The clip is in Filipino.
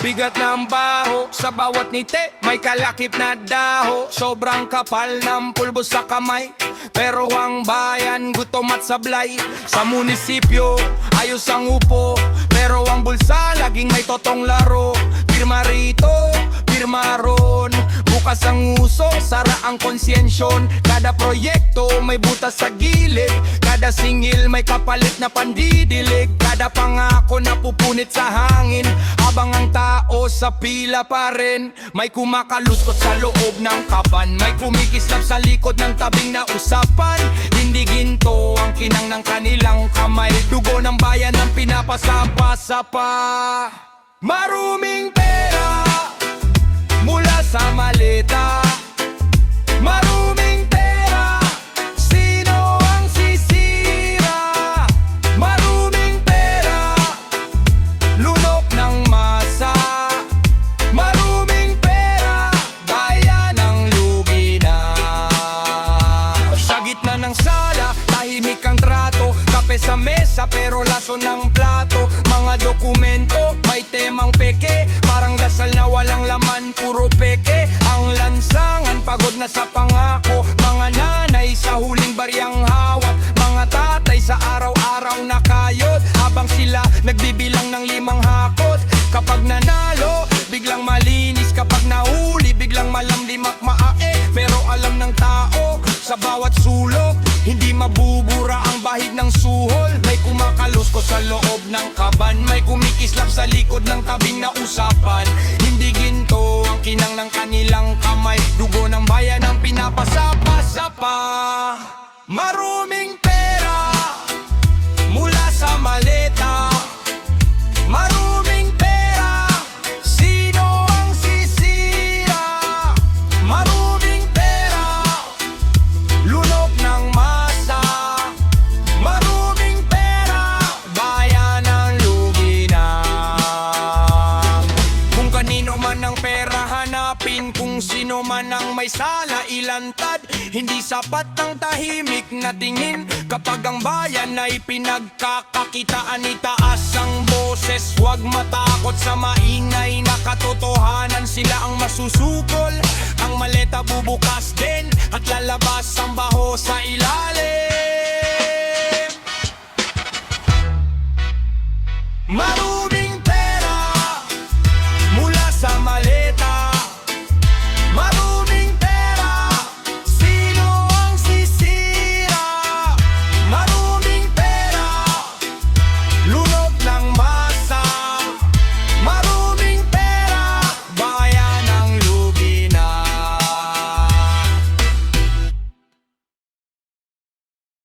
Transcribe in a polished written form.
Bigat ng baho, sa bawat ngiti may kalakip na daho. Sobrang kapal ng pulbo sa kamay, pero ang bayan gutom at sablay. Sa munisipyo, ayos ang upo, pero ang bulsa laging may totong laro. Pirma rito, pirma ron, bukas ang uso, sara ang konsyensyon. Kada proyekto may butas sa gilid, kada singil may kapalit na pandidilig. Kada pangako na pupunit sa hangin, habang ang tao sa pila pa rin. May kumakaluskot sa loob ng kaban, may kumikislap sa likod ng tabing na usapan. Hindi ginto ang kinang ng kanilang kamay, dugo ng bayan ang pinapasapa-sapa. Maruming pera mula sa maleta, maruming pera, sino ang sisira? Maruming pera, lunok ng masa, maruming pera, bayan ang lugi na. Sa gitna ng sala, tahimik ang trato, kape sa mesa pero laso ng plato. Mga dokumento, may temang peke, parang dasal na walang laman, puro peke. Ang lansangan, pagod na sa pangako, mga nanay sa huling baryang hawak, mga tatay sa araw-araw na kayod, habang sila nagbibilang ng 5 hakot. Kapag nanalo, biglang malinis, kapag nahuli, biglang malamlimak maae. Pero alam ng tao, sa bawat sulok, hindi mabubura ang bahid ng suhol. May kumakalusko sa loob ng kaban, may kumikislap sa likod ng tabing na usapan. Hindi ginto ang kinang ng kanilang kamay, dugo ng bayan ang pinapasapa-sapa. Maruming pera mula sa maleta, maruming pera, sino ang sisira? Maruming pera, lunok ng masa, maruming pera, bayan ang lugi na. Kung kanino man ang pera hanapin, kung sino man ang may sala ilantad, hindi sapat ang tahimik na tingin. Kapag ang bayan ay pinagkakakitaan, itaas ang boses, huwag matakot sa maingay na katotohanan. Sila ang masusukol, ang maleta bubukas din, at lalabas ang baho sa ilalim.